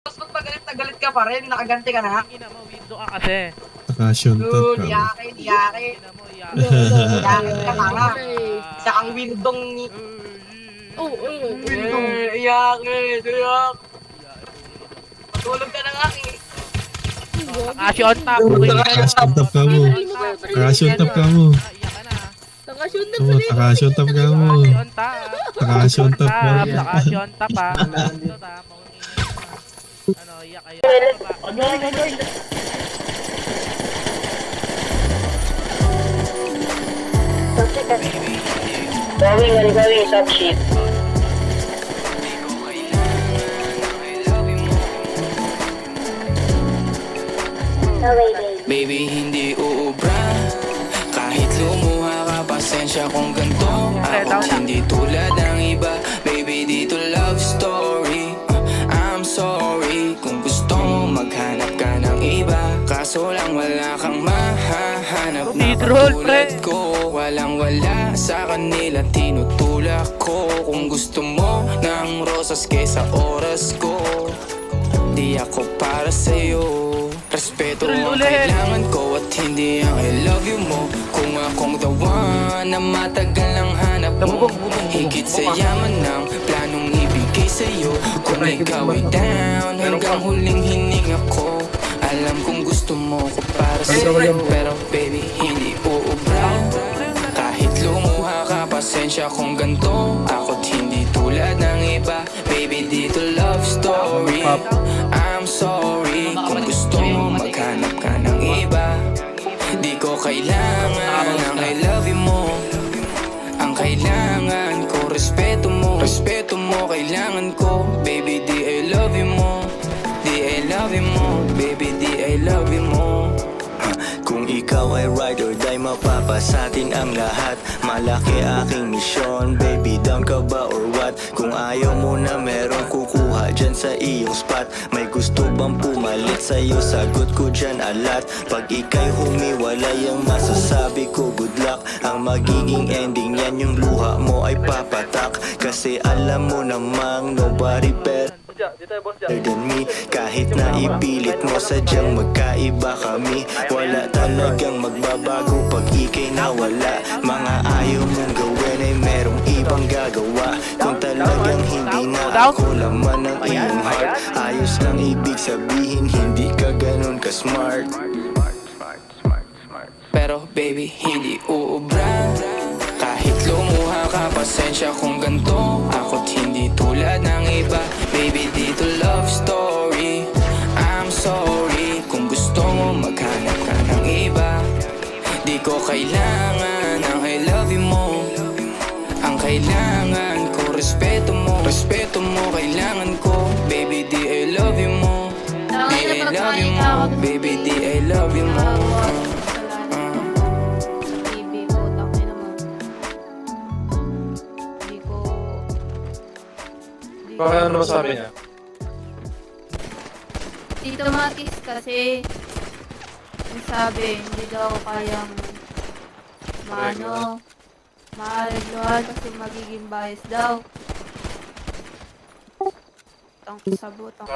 Tapos ba't magalit na galit ka pa rin? Nakaganti ka na? Ina mo, window ka kasi. Nakasyon top Lul, ka. yakin, yakin. Ina mo, Yakin ka tanga. Isa kang windong ni... Windong. Yakin, yak. Matulog ka na nga eh. Nakasyon tap. Nakasyon top ka mo. Nakasyon top ka mo. Iyak ka na. Nakasyon na Oo, nakasyon top ka mo. Nakasyon tap. Nakasyon top ka mo. Nakasyon tap ha. Ito tap. Ano, iyak kayo. Going, top shit. Baby, hindi uubra. Kahit lumuha ka, pasensya kung ganito. Ako't hindi tulad ng iba. Baby, dito love story. I'm sorry kung gusto mo maghanap ka ng iba. Kaso lang wala kang mahahanap na katulad ko. Walang wala sa kanila, tinutulak ko. Kung gusto mo ng rosas kesa oras ko, di ako para sa'yo. Respeto ang kailangan ko at hindi ang I love you mo. Kung akong the one na matagal ang hanap mo, higit sa yaman ng planong ibigay sa'yo. Kung ikaw ay down hanggang huling hininga ko, alam kong gusto mo ko para sa'yo. Pero baby, hindi uubra. Kahit lumuha ka, pasensya kung ganito. Ako't hindi tulad ng iba. Baby, dito love story. I'm sorry kung gusto mo maghanap ka ng iba. Di ko kailangan ang I love you mo. Ang kailangan ko, respeto mo. Respeto mo, kailangan ko. Baby, di I love you mo. Di I love you mo. Baby, di I love you mo. Kung ikaw ay ride or die, mapapasatin ang lahat. Malaki aking misyon, baby, down ka ba or what? Kung ayaw mo na merong kukuha dyan sa iyong spot. May gusto bang pumalit sa'yo, sagot ko dyan alat. Pag ika'y humiwalay, ang masasabi ko good luck. Ang magiging ending yan, yung luha mo ay papatak. Kasi alam mo namang nobody better than me. Kahit na ipilit mo, sadyang magkaiba kami. Wala talagang magbabago pag ika'y nawala. Mga ayaw mong gawin ay merong ibang gagawa. Kung talagang hindi na ako laman ng iyong heart, ayos lang ibig sabihin, hindi ka ganun ka-smart. Pero baby, hindi uubra. Kahit lumuha ka, pasensya kung ganito. Ako't hindi tulad ng iba. Baby, dito love story. I'm sorry kung gusto mo maghanap ka ng iba. Di ko kailangan ang I love you mo. Ang kailangan ko, respeto mo. Respeto mo, kailangan ko. Baby, di I love you mo. Di I love you mo. Baby, di I love you mo. Bakit ano masabi niya? Tito Matis kasi sabi hindi daw kayang mahal kasi magiging bias daw. Tang sabot ang